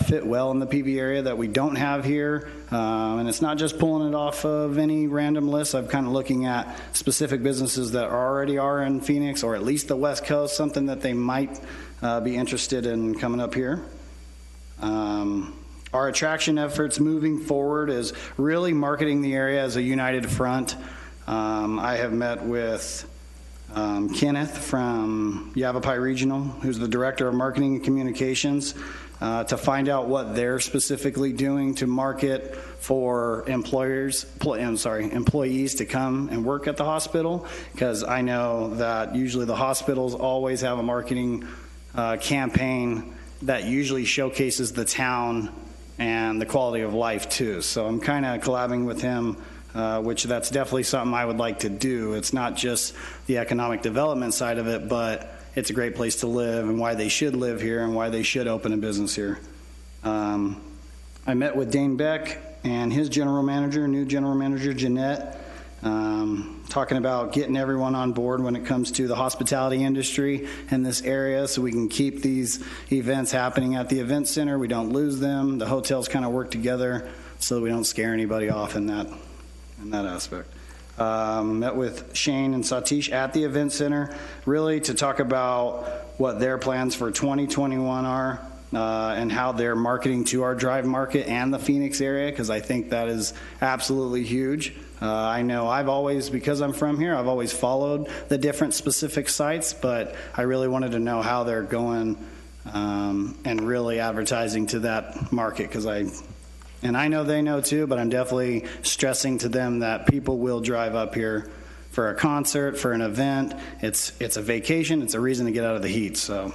fit well in the PV area that we don't have here. And it's not just pulling it off of any random list. I'm kind of looking at specific businesses that already are in Phoenix or at least the West Coast, something that they might be interested in coming up here. Our attraction efforts moving forward is really marketing the area as a united front. I have met with Kenneth from Yavapai Regional, who's the Director of Marketing and Communications, to find out what they're specifically doing to market for employees to come and work at the hospital, because I know that usually the hospitals always have a marketing campaign that usually showcases the town and the quality of life too. So I'm kind of collabing with him, which that's definitely something I would like to do. It's not just the economic development side of it, but it's a great place to live and why they should live here and why they should open a business here. I met with Dane Beck and his new general manager, Jeanette, talking about getting everyone on board when it comes to the hospitality industry in this area so we can keep these events happening at the event center. We don't lose them. The hotels kind of work together so that we don't scare anybody off in that aspect. Met with Shane and Satish at the event center, really to talk about what their plans for 2021 are and how they're marketing to our drive market and the Phoenix area, because I think that is absolutely huge. I know because I'm from here, I've always followed the different specific sites, but I really wanted to know how they're going and really advertising to that market, and I know they know too, but I'm definitely stressing to them that people will drive up here for a concert, for an event. It's a vacation. It's a reason to get out of the heat. So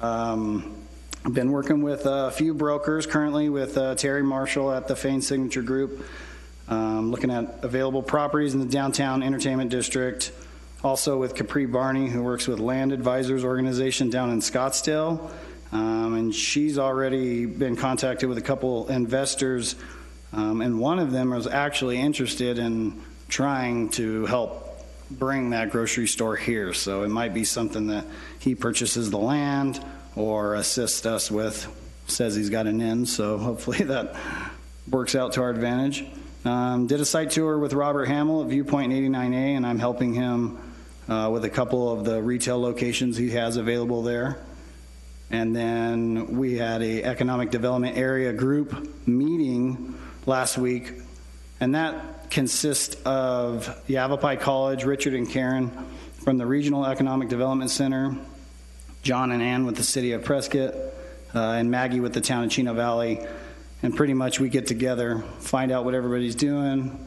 I've been working with a few brokers currently with Terry Marshall at the Fane Signature Group, looking at available properties in the downtown entertainment district. Also with Capri Barney, who works with Land Advisors Organization down in Scottsdale. And she's already been contacted with a couple investors, and one of them was actually interested in trying to help bring that grocery store here. So it might be something that he purchases the land or assists us with. Says he's got an in, so hopefully that works out to our advantage. Did a site tour with Robert Hamill at Viewpoint 89A, and I'm helping him with a couple of the retail locations he has available there. And then we had a economic development area group meeting last week, and that consists of Yavapai College, Richard and Karen from the Regional Economic Development Center, John and Ann with the City of Prescott, and Maggie with the Town of Chino Valley. And pretty much we get together, find out what everybody's doing,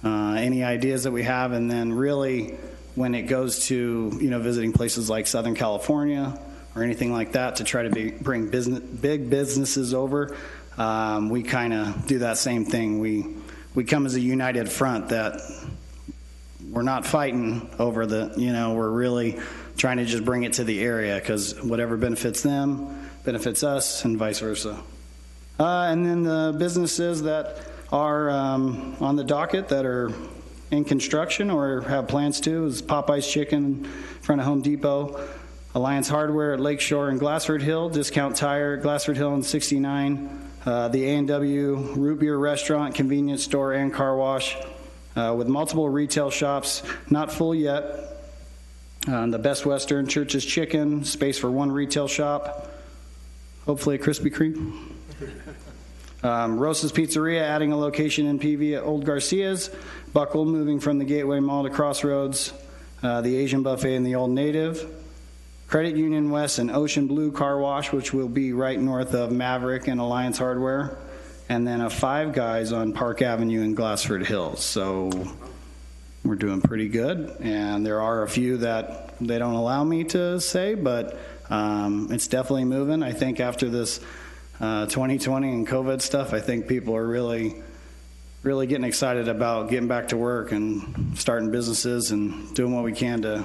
any ideas that we have, and then really when it goes to visiting places like Southern California or anything like that to try to bring big businesses over, we kind of do that same thing. We come as a united front that we're not fighting over we're really trying to just bring it to the area, because whatever benefits them benefits us and vice versa. And then the businesses that are on the docket that are in construction or have plans to is Popeye's Chicken in front of Home Depot, Alliance Hardware at Lakeshore and Glassford Hill, Discount Tire at Glassford Hill and 69, the A&W Root Beer Restaurant, Convenience Store, and Car Wash, with multiple retail shops, not full yet. The Best Western, Church's Chicken, space for one retail shop, hopefully a Krispy Kreme. Rosa's Pizzeria adding a location in PV at Old Garcia's, Buckle moving from the Gateway Mall to Crossroads, the Asian Buffet and the Old Native, Credit Union West and Ocean Blue Car Wash, which will be right north of Maverick and Alliance Hardware, and then a Five Guys on Park Avenue in Glassford Hills. So we're doing pretty good, and there are a few that they don't allow me to say, but it's definitely moving. I think after this 2020 and COVID stuff, I think people are really getting excited about getting back to work and starting businesses and doing what we can to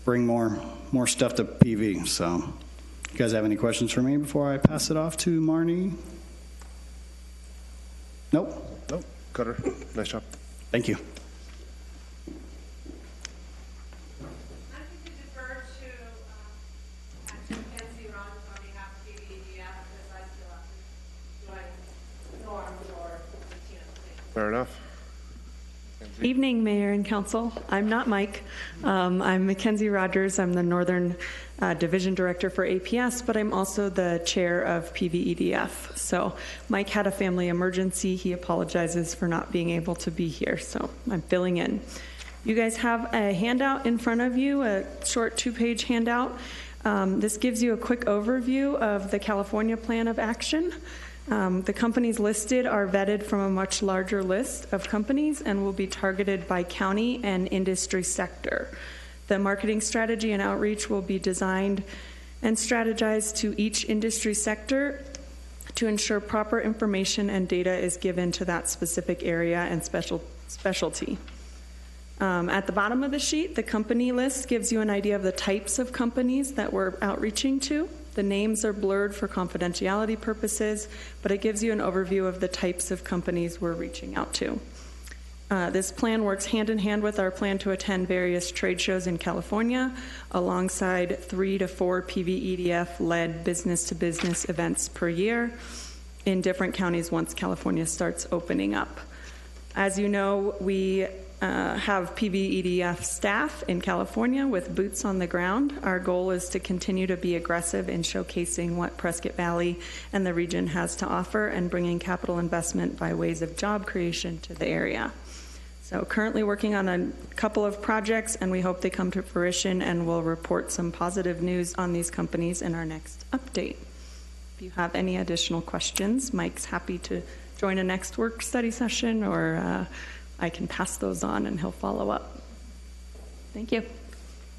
bring more stuff to PV. So, you guys have any questions for me before I pass it off to Marnie? Nope. Cutter, nice job. Thank you. I think to defer to Fair enough. Evening, Mayor and Council. I'm not Mike. I'm Mackenzie Rogers. I'm the Northern Division Director for APS, but I'm also the chair of PVEDF. So Mike had a family emergency. He apologizes for not being able to be here, so I'm filling in. You guys have a handout in front of you, a short 2-page handout. This gives you a quick overview of the California Plan of Action. The companies listed are vetted from a much larger list of companies and will be targeted by county and industry sector. The marketing strategy and outreach will be designed and strategized to each industry sector to ensure proper information and data is given to that specific area and specialty. At the bottom of the sheet, the company list gives you an idea of the types of companies that we're outreaching to. The names are blurred for confidentiality purposes, but it gives you an overview of the types of companies we're reaching out to. This plan works hand in hand with our plan to attend various trade shows in California, alongside 3 to 4 PVEDF-led business-to-business events per year in different counties once California starts opening up. As you know, we have PVEDF staff in California with boots on the ground. Our goal is to continue to be aggressive in showcasing what Prescott Valley and the region has to offer and bringing capital investment by ways of job creation to the area. So currently working on a couple of projects, and we hope they come to fruition, and we'll report some positive news on these companies in our next update. If you have any additional questions, Mike's happy to join a next work study session, or I can pass those on and he'll follow up. Thank you.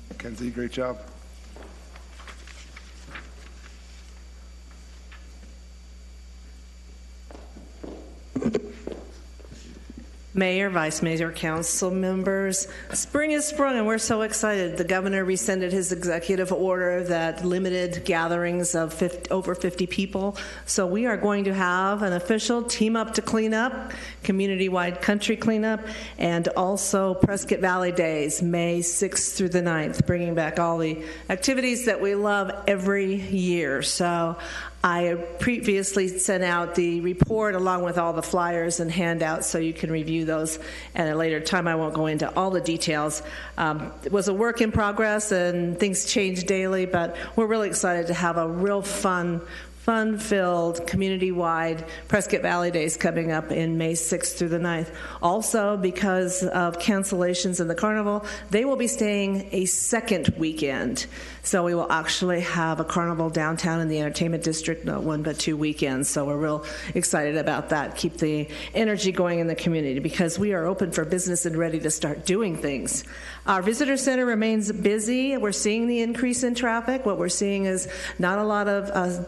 Mackenzie, great job. Mayor, Vice Mayor, Council members, spring has sprung and we're so excited. The governor rescinded his executive order that limited gatherings of over 50 people. So we are going to have an official Team Up to Clean Up, community-wide country cleanup, and also Prescott Valley Days, May 6th through the 9th, bringing back all the activities that we love every year. So I previously sent out the report along with all the flyers and handouts so you can review those at a later time. I won't go into all the details. It was a work in progress and things change daily, but we're really excited to have a real fun-filled, community-wide Prescott Valley Days coming up in May 6th through the 9th. Also, because of cancellations in the carnival, they will be staying a second weekend. So we will actually have a carnival downtown in the entertainment district, not 1 but 2 weekends. So we're real excited about that. Keep the energy going in the community because we are open for business and ready to start doing things. Our visitor center remains busy. We're seeing the increase in traffic. What we're seeing is not a lot of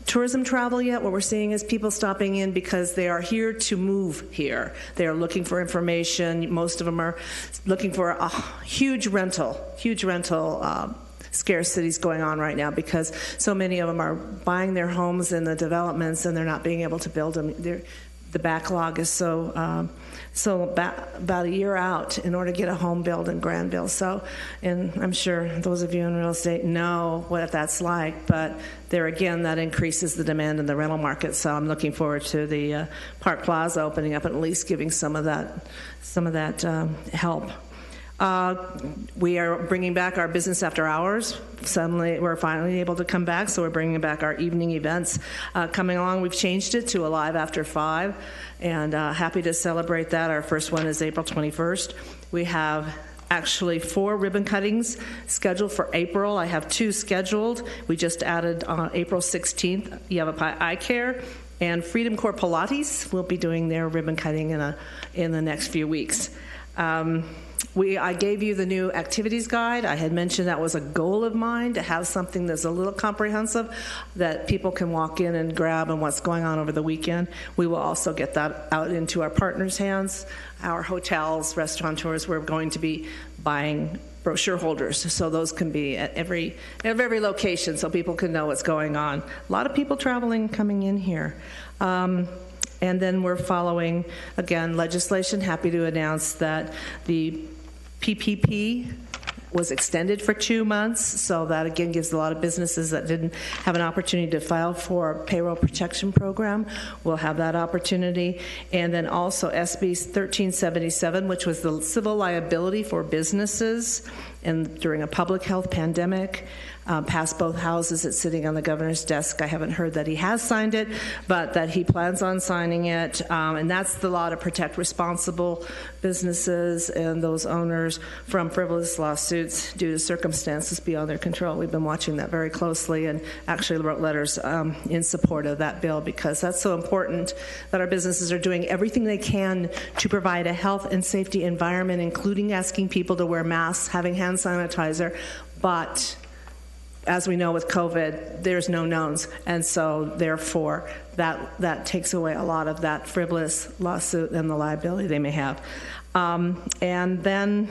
tourism travel yet. What we're seeing is people stopping in because they are here to move here. They are looking for information. Most of them are looking for a huge rental scarcities going on right now because so many of them are buying their homes in the developments and they're not being able to build them. The backlog is so about a year out in order to get a home built in Granville. So, and I'm sure those of you in real estate know what that's like, but there again, that increases the demand in the rental market. So I'm looking forward to the Park Plaza opening up and at least giving some of that help. We are bringing back our business after hours. Suddenly, we're finally able to come back, so we're bringing back our evening events coming along. We've changed it to Alive After 5, and happy to celebrate that. Our first one is April 21st. We have actually 4 ribbon cuttings scheduled for April. I have 2 scheduled. We just added on April 16th, Yavapai Eye Care and Freedom Corps Pilates will be doing their ribbon cutting in the next few weeks. I gave you the new activities guide. I had mentioned that was a goal of mine to have something that's a little comprehensive that people can walk in and grab and what's going on over the weekend. We will also get that out into our partners' hands, our hotels, restaurateurs. We're going to be buying brochure holders, so those can be at every location so people can know what's going on. A lot of people traveling coming in here. And then we're following, again, legislation. Happy to announce that the PPP was extended for 2 months, so that again gives a lot of businesses that didn't have an opportunity to file for a payroll protection program will have that opportunity. And then also SB 1377, which was the civil liability for businesses and during a public health pandemic. Passed both houses. It's sitting on the governor's desk. I haven't heard that he has signed it, but that he plans on signing it. And that's the law to protect responsible businesses and those owners from frivolous lawsuits due to circumstances beyond their control. We've been watching that very closely and actually wrote letters in support of that bill because that's so important that our businesses are doing everything they can to provide a health and safety environment, including asking people to wear masks, having hand sanitizer, but as we know with COVID, there's no knowns, and so therefore that takes away a lot of that frivolous lawsuit and the liability they may have. And then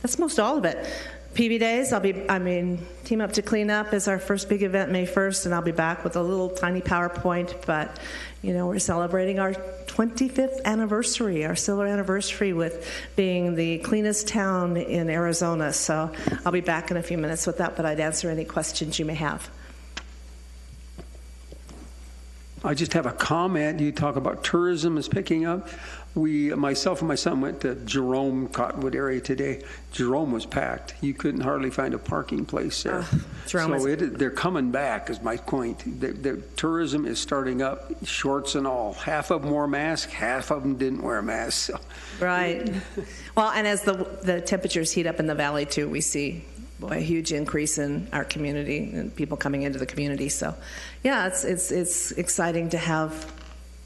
that's most all of it. PV Days, Team Up to Clean Up is our first big event May 1st, and I'll be back with a little tiny PowerPoint, but we're celebrating our 25th anniversary, our silver anniversary with being the cleanest town in Arizona. So I'll be back in a few minutes with that, but I'd answer any questions you may have. I just have a comment. You talk about tourism is picking up. Myself and my son went to Jerome, Cottonwood area today. Jerome was packed. You couldn't hardly find a parking place there. They're coming back, is my point. The tourism is starting up, shorts and all. Half of them wore masks, half of them didn't wear masks. So. Right. Well, and as the temperatures heat up in the valley, too, we see a huge increase in our community and people coming into the community. So, yeah, it's exciting to have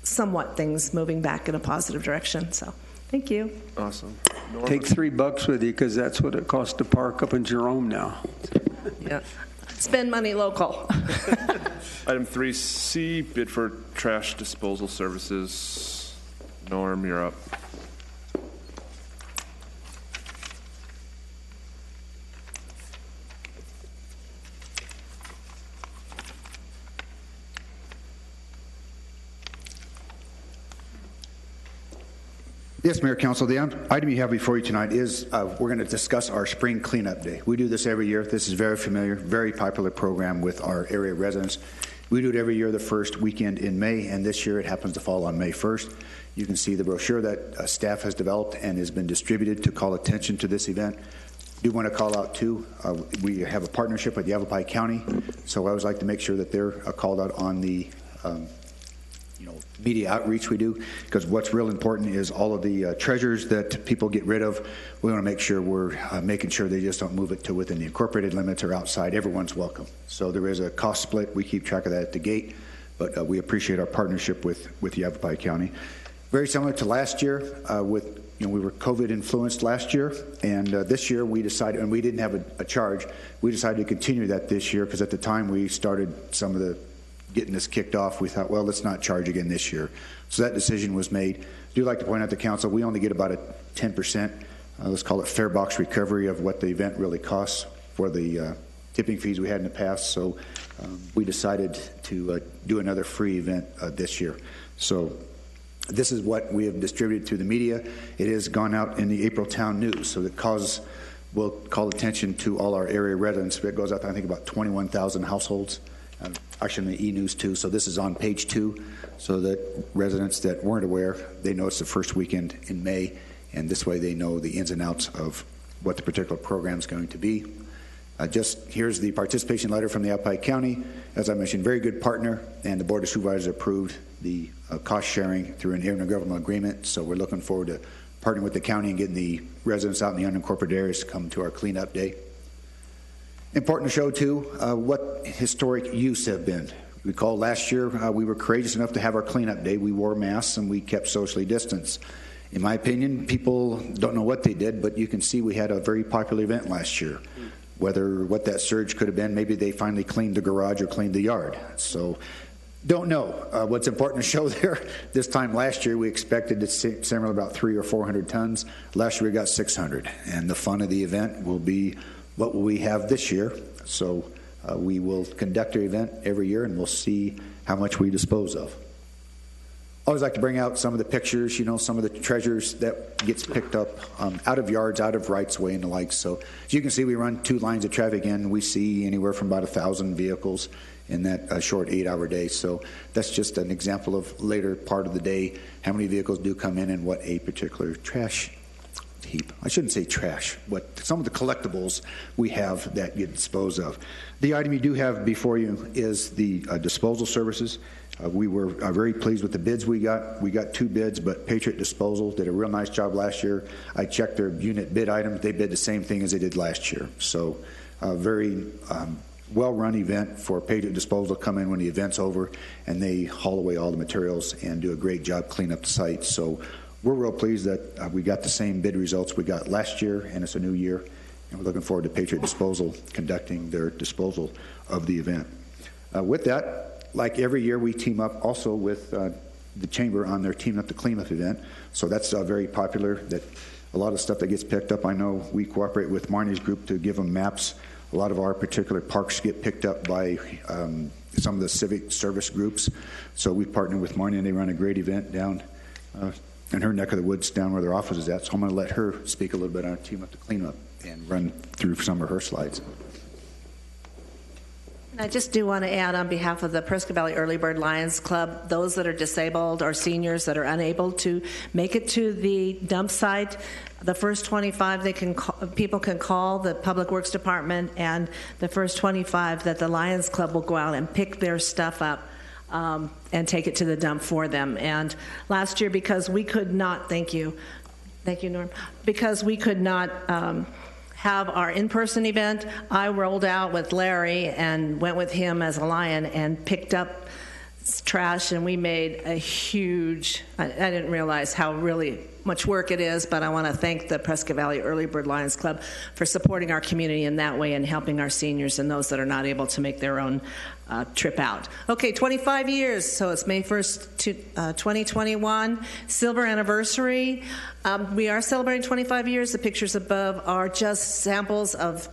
somewhat things moving back in a positive direction. So, thank you. Awesome. Take $3 with you because that's what it costs to park up in Jerome now. Yeah. Spend money local. Item 3C, bid for trash disposal services. Norm, you're up. Yes, Mayor, Council. The item you have before you tonight is we're going to discuss our spring cleanup day. We do this every year. This is very familiar, very popular program with our area residents. We do it every year the first weekend in May, and this year it happens to fall on May 1st. You can see the brochure that staff has developed and has been distributed to call attention to this event. I do want to call out, too, we have a partnership with Yavapai County, so I always like to make sure that they're called out on the media outreach we do, because what's real important is all of the treasures that people get rid of. We want to make sure we're making sure they just don't move it to within the incorporated limits or outside. Everyone's welcome. So there is a cost split. We keep track of that at the gate, but we appreciate our partnership with Yavapai County. Very similar to last year we were COVID influenced last year, and this year we decided, and we didn't have a charge, we decided to continue that this year because at the time we started some of the getting this kicked off, we thought, well, let's not charge again this year. So that decision was made. I do like to point out to council, we only get about a 10%, let's call it fare box recovery of what the event really costs for the tipping fees we had in the past. So we decided to do another free event this year. So this is what we have distributed through the media. It has gone out in the April Town News, so that will call attention to all our area residents. It goes out to, I think, about 21,000 households. Actually in the e-news too, so this is on page 2 so that residents that weren't aware, they know it's the first weekend in May, and this way they know the ins and outs of what the particular program is going to be. Here's the participation letter from the Yavapai County. As I mentioned, very good partner, and the Board of Supervisors approved the cost sharing through an intergovernmental agreement, so we're looking forward to partnering with the county and getting the residents out in the unincorporated areas to come to our cleanup day. Important to show, too, what historic use have been. Recall last year we were courageous enough to have our cleanup day. We wore masks and we kept socially distanced. In my opinion, people don't know what they did, but you can see we had a very popular event last year. What that surge could have been, maybe they finally cleaned the garage or cleaned the yard. So don't know. What's important to show there, this time last year we expected to see similar about 300 or 400 tons. Last year we got 600, and the fun of the event will be what will we have this year. So we will conduct our event every year and we'll see how much we dispose of. always like to bring out some of the pictures, some of the treasures that gets picked up out of yards, out of rights of way and the like. So as you can see, we run 2 lines of traffic in. We see anywhere from about 1,000 vehicles in that short 8-hour day. So that's just an example of later part of the day, how many vehicles do come in and what a particular trash heap. I shouldn't say trash, but some of the collectibles we have that get disposed of. The item you do have before you is the disposal services. We were very pleased with the bids we got. We got 2 bids, but Patriot Disposal did a real nice job last year. I checked their unit bid items. They bid the same thing as they did last year. So a very well-run event for Patriot Disposal to come in when the event's over, and they haul away all the materials and do a great job cleaning up the site. So we're real pleased that we got the same bid results we got last year, and it's a new year, and we're looking forward to Patriot Disposal conducting their disposal of the event. With that, like every year, we team up also with the Chamber on their Team Up to Clean Up event. So that's very popular. That a lot of stuff that gets picked up, I know we cooperate with Marnie's group to give them maps. A lot of our particular parks get picked up by some of the civic service groups. So we partner with Marnie, and they run a great event down in her neck of the woods, down where their office is at. So I'm going to let her speak a little bit on Team Up to Clean Up and run through some of her slides. I just do want to add on behalf of the Prescott Valley Early Bird Lions Club, those that are disabled or seniors that are unable to make it to the dump site, the first 25 people can call the Public Works Department, and the first 25 that the Lions Club will go out and pick their stuff up and take it to the dump for them. And last year, because we could not, thank you Norm, because we could not have our in-person event, I rolled out with Larry and went with him as a lion and picked up trash, and we made a huge, I didn't realize how really much work it is, but I want to thank the Prescott Valley Early Bird Lions Club for supporting our community in that way and helping our seniors and those that are not able to make their own trip out. Okay, 25 years, so it's May 1st, 2021, silver anniversary. We are celebrating 25 years. The pictures above are just samples of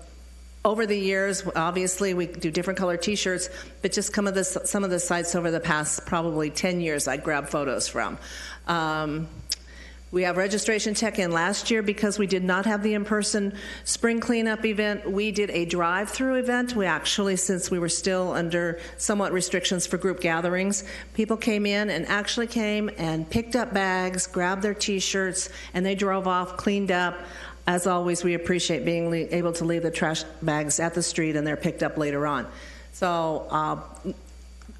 over the years. Obviously, we do different color T-shirts, but just some of the sites over the past probably 10 years I grabbed photos from. We have registration check-in last year because we did not have the in-person spring cleanup event. We did a drive-through event. We actually, since we were still under somewhat restrictions for group gatherings, people came in and actually came and picked up bags, grabbed their T-shirts, and they drove off, cleaned up. As always, we appreciate being able to leave the trash bags at the street and they're picked up later on. So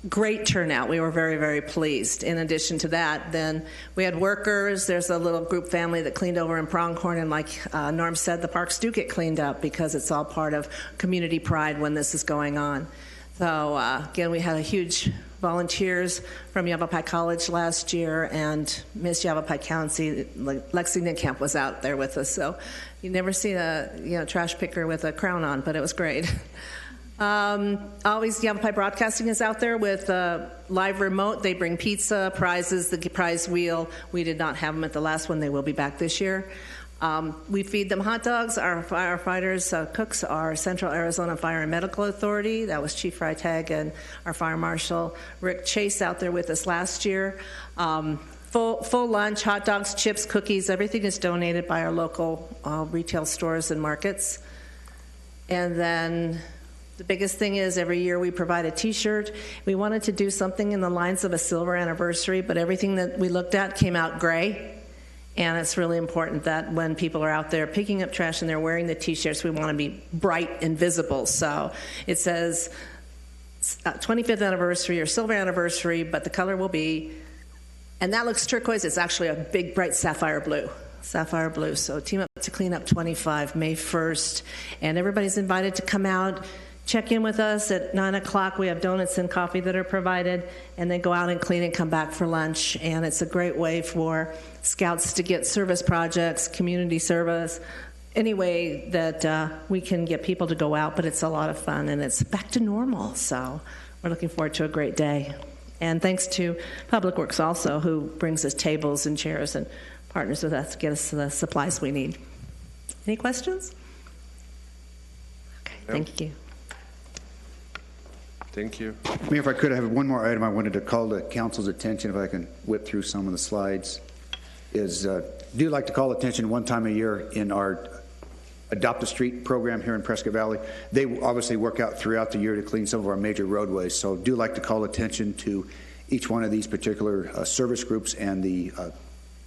great turnout. We were very, very pleased. In addition to that, then we had workers. There's a little group family that cleaned over in Pronghorn, and like Norm said, the parks do get cleaned up because it's all part of community pride when this is going on. So again, we had a huge volunteers from Yavapai College last year, and Miss Yavapai County, Lexington Camp was out there with us. So you never see a trash picker with a crown on, but it was great. Always Yavapai Broadcasting is out there with live remote. They bring pizza, prizes, the prize wheel. We did not have them at the last one. They will be back this year. We feed them hot dogs. Our firefighters, cooks are Central Arizona Fire and Medical Authority. That was Chief Freitag and our Fire Marshal Rick Chase out there with us last year. Full lunch, hot dogs, chips, cookies, everything is donated by our local retail stores and markets. And then the biggest thing is every year we provide a T-shirt. We wanted to do something in the lines of a silver anniversary, but everything that we looked at came out gray. And it's really important that when people are out there picking up trash and they're wearing the T-shirts, we want to be bright and visible. So it says 25th anniversary or silver anniversary, but the color will be, and that looks turquoise. It's actually a big, bright sapphire blue. Sapphire blue. So Team Up to Clean Up 25, May 1st. And everybody's invited to come out. Check in with us at 9 o'clock. We have donuts and coffee that are provided, and then go out and clean and come back for lunch. And it's a great way for scouts to get service projects, community service, any way that we can get people to go out. But it's a lot of fun, and it's back to normal. So we're looking forward to a great day. And thanks to Public Works also, who brings us tables and chairs and partners with us to get us the supplies we need. Any questions? Okay, thank you. Thank you. Mayor, if I could, I have one more item I wanted to call the council's attention, if I can whip through some of the slides, is do like to call attention one time a year in our Adopt a Street program here in Prescott Valley. They obviously work out throughout the year to clean some of our major roadways, so do like to call attention to each one of these particular service groups and the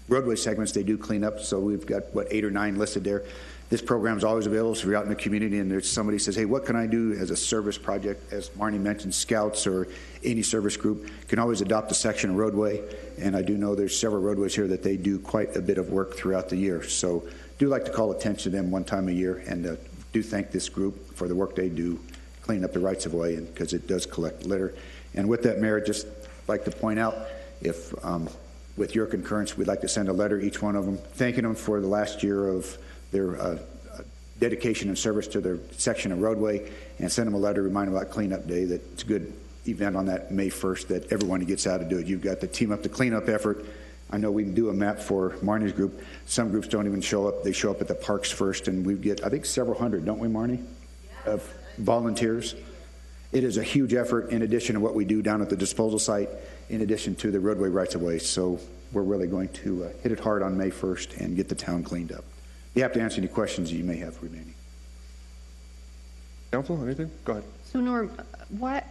roadway segments they do clean up. So we've got, 8 or 9 listed there. This program is always available, so if you're out in the community and there's somebody says, hey, what can I do as a service project? As Marnie mentioned, Scouts or any service group can always adopt a section of roadway, and I do know there's several roadways here that they do quite a bit of work throughout the year. So do like to call attention to them one time a year, and do thank this group for the work they do cleaning up the rights of way, and because it does collect litter. And with that, Mayor, just like to point out, if with your concurrence, we'd like to send a letter, each one of them, thanking them for the last year of their dedication and service to their section of roadway, and send them a letter reminding them about Cleanup Day, that it's a good event on that May 1st that everyone gets out to do it. You've got the Team Up the Cleanup effort. I know we can do a map for Marnie's group. Some groups don't even show up. They show up at the parks first, and we get, I think, several hundred, don't we, Marnie, of volunteers. It is a huge effort in addition to what we do down at the disposal site, in addition to the roadway rights of way. So we're really going to hit it hard on May 1st and get the town cleaned up. You have to answer any questions you may have remaining. Council, anything? Go ahead. So Norm, why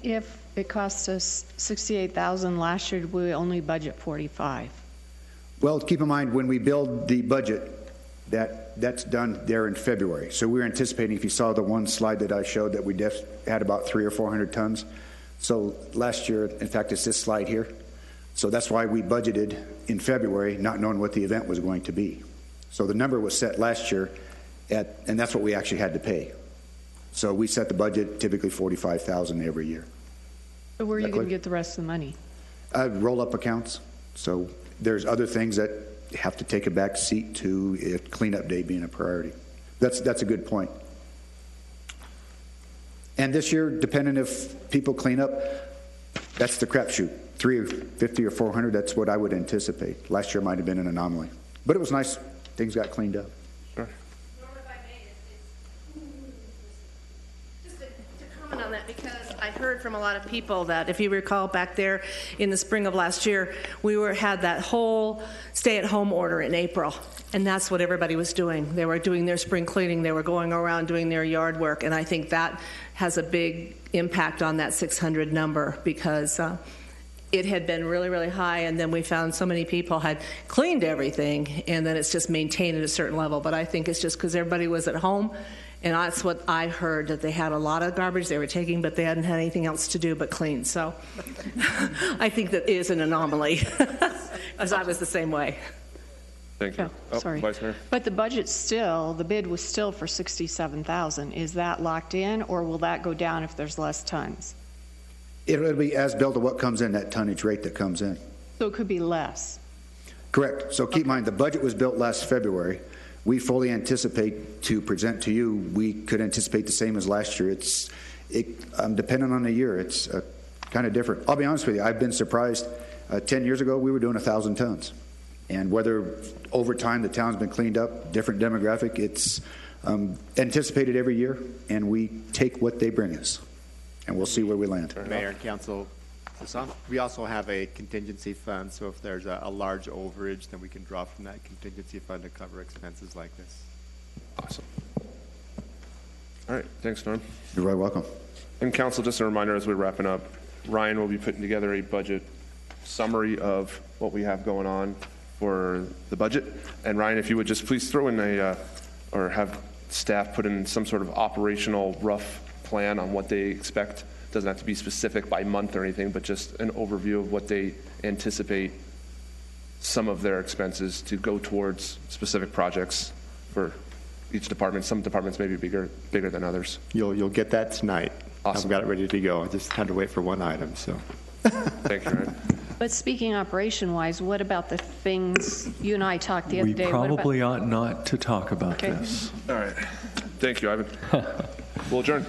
if it cost us $68,000 last year, did we only budget $45,000? Well, keep in mind, when we build the budget, that's done there in February. So we're anticipating, if you saw the one slide that I showed, that we had about 300 or 400 tons. So last year, in fact, it's this slide here. So that's why we budgeted in February, not knowing what the event was going to be. So the number was set last year, and that's what we actually had to pay. So we set the budget typically $45,000 every year. So where are you going to get the rest of the money? Roll-up accounts. So there's other things that have to take a back seat to Cleanup Day being a priority. That's a good point. And this year, depending if people clean up, that's the crapshoot. 350 or 400, that's what I would anticipate. Last year might have been an anomaly. But it was nice. Things got cleaned up. Sure. Just to comment on that, because I heard from a lot of people that, if you recall back there in the spring of last year, we had that whole stay-at-home order in April, and that's what everybody was doing. They were doing their spring cleaning. They were going around doing their yard work, and I think that has a big impact on that 600 number, because it had been really, really high, and then we found so many people had cleaned everything, and then it's just maintained at a certain level. But I think it's just because everybody was at home, and that's what I heard, that they had a lot of garbage they were taking, but they hadn't had anything else to do but clean. So I think that is an anomaly, as I was the same way. Thank you. Sorry. Vice Mayor. But the budget still, the bid was still for $67,000. Is that locked in, or will that go down if there's less tons? It'll be as built to what comes in, that tonnage rate that comes in. So it could be less. Correct. So keep in mind, the budget was built last February. We fully anticipate to present to you, we could anticipate the same as last year. Depending on the year, it's kind of different. I'll be honest with you, I've been surprised. 10 years ago, we were doing 1,000 tons. And whether over time the town's been cleaned up, different demographic, it's anticipated every year, and we take what they bring us. And we'll see where we land. Mayor and Council, we also have a contingency fund, so if there's a large overage, then we can draw from that contingency fund to cover expenses like this. Awesome. All right. Thanks, Norm. You're very welcome. And Council, just a reminder as we're wrapping up, Ryan will be putting together a budget summary of what we have going on for the budget. And Ryan, if you would just please throw in or have staff put in some sort of operational rough plan on what they expect. Doesn't have to be specific by month or anything, but just an overview of what they anticipate some of their expenses to go towards specific projects for each department. Some departments may be bigger than others. You'll get that tonight. Awesome. I've got it ready to go. I just had to wait for one item. So. Thank you, Ryan. But speaking operation-wise, what about the things you and I talked the other We day? probably ought not to talk about Okay. this. All right. Thank you, Ivan. We'll adjourn.